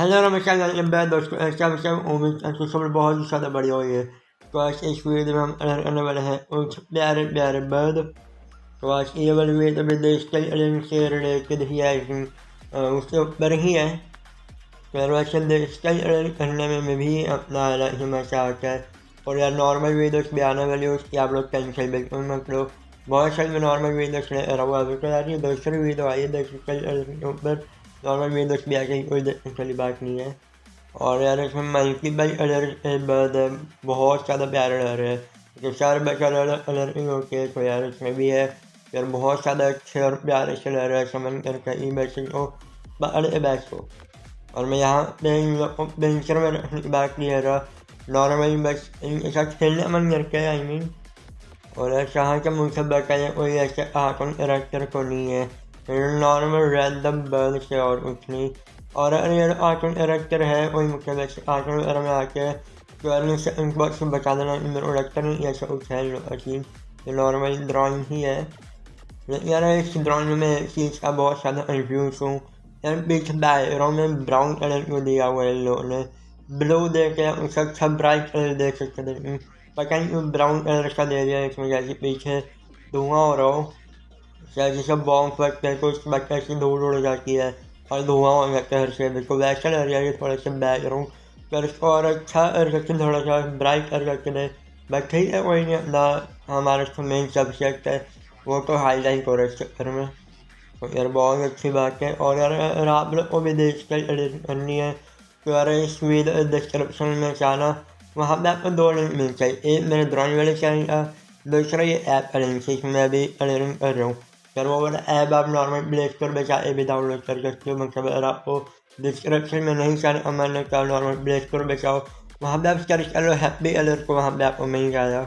Hello नमस्कार मैं दोस्तों ऐसा विषय उम्मीद आपकी खबर बहुत ही ज़्यादा बढ़िया हुई है। तो आज इस वीडियो में हम अलग करने वाले हैं उस प्यारे प्यारे बर्ड। तो आज ये वाली वीडियो विदेश के एलियन से रिलेटेड ही है, उसके ऊपर ही है। तो वैसे देश के एलियन करने में मैं भी अपना अलग ही मजा आता है। और यार नॉर्मल वीडियोस भी आने वाली है, उसकी आप लोग टेंशन बिल्कुल मत लो। बहुत सारी मैं नॉर्मल वीडियोस ले रहा हूँ अभी। तो यार ये दूसरी वीडियो आई है देश के एलियन के ऊपर। नॉर्मल वीडियोस भी आ गई, कोई देखने वाली बात नहीं है। और यार इसमें मल्टीपल कलर बर्ड है, बहुत ज़्यादा प्यारे लग रहे हैं। जो चार कलर कलर ही होते हैं, तो यार इसमें भी है यार बहुत ज़्यादा अच्छे और प्यारे से लग रहे हैं। समझ कर कहीं बैठे हो बड़े बैठो। और मैं यहाँ पे इन लोग को पेंशन में रखने की बात नहीं कर रहा, नॉर्मली बस इनके साथ खेलने मन करके है, आई मीन। और यार यहाँ के मुझसे बताया कोई ऐसे आर्टन कैरेक्टर को नहीं है, नॉर्मल रैंडम बर्ड से और कुछ नहीं। और अगर यार आर्टन कैरेक्टर है कोई मुझसे वैसे आर्टन वगैरह में आके तो यार मुझसे इनबॉक्स से बता देना, मेरे को लगता नहीं ऐसा कुछ है अचीव, ये नॉर्मल ड्राइंग ही है। लेकिन यार इस ड्राइंग में एक चीज़ का बहुत ज़्यादा कन्फ्यूज हूँ। यार पीछे बैकग्राउंड में ब्राउन कलर क्यों दिया हुआ है इन लोगों ने, ब्लू दे के उसका अच्छा ब्राइट कलर देख सकते थे, लेकिन पता नहीं क्यों ब्राउन कलर का दे दिया है इसमें। जैसे पीछे धुआं हो रहा हो, शायद जैसे बॉम्ब फटते हैं तो उसके बाद कैसी धूल उड़ जाती है और धुआं हो जाता है हर से, तो वैसा लग रहा है थोड़ा सा बैकग्राउंड। पर इसको और अच्छा कर सकते, थोड़ा सा ब्राइट कर सकते थे। बट ठीक है कोई नहीं, अपना हमारा जो मेन सब्जेक्ट है वो तो हाईलाइट हो रहा है इस चक्कर में। तो यार बहुत अच्छी बात है। और यार अगर आप लोग को भी देश का एडिट करनी है तो यार इस वीडियो डिस्क्रिप्शन में जाना, वहाँ पे आपको दो लिंक मिल जाए, एक मेरे ड्राइंग वाले चैनल का, दूसरा ये ऐप का लिंक जिसमें मैं अभी एडिटिंग कर रहा हूँ। यार वो वाला ऐप आप नॉर्मल प्ले स्टोर पर जाके भी डाउनलोड कर सकते हो। मतलब अगर आपको डिस्क्रिप्शन में नहीं जाना, मैंने कहा नॉर्मल प्ले स्टोर पर जाओ, वहाँ पे आप सर्च कर लो हैप्पी अलर्ट को, वहाँ पे आपको मिल जाएगा।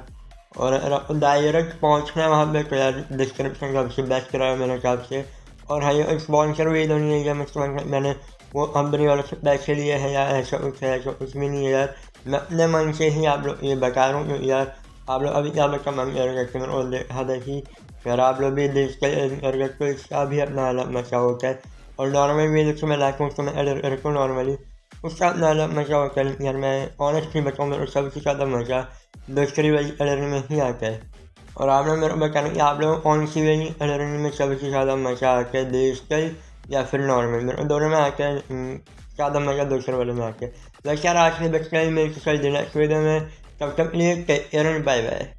और अगर आपको डायरेक्ट पहुँचना है वहाँ पे तो यार डिस्क्रिप्शन का सबसे बेस्ट रहा है मेरे हिसाब से। और हाँ ये स्पॉन्सर भी तो नहीं है, मतलब मैंने वो कंपनी वालों से पैसे लिए हैं या ऐसा कुछ है, ऐसा कुछ भी नहीं है यार। मैं अपने मन से ही आप लोग ये बता रहा हूँ, क्योंकि यार आप लोग अभी क्या बता मन कर सकते हैं और देखा देखी यार आप लोग भी डिजिटल कर तो इसका भी अपना अलग मजा होता है। और नॉर्मल भी जो मैं लाता हूँ उसको मैं एडिट करता हूँ नॉर्मली, उसका अपना अलग मजा होता है। यार मैं ऑनेस्टली बताऊँ मेरे सबसे ज़्यादा मज़ा दूसरी वाली एडिटिंग में ही आता है। और आप लोग मेरे को बताना कि आप लोगों को कौन सी वाली एडिटिंग में सबसे ज़्यादा मज़ा आता है, डिजिटल या फिर नॉर्मल। मेरे को दोनों में आता है, ज़्यादा मज़ा दूसरे वाले में आता है। वैसे यार आज के बच्चे मेरे को कल दिन वीडियो में, तब तक लिए take care and bye bye.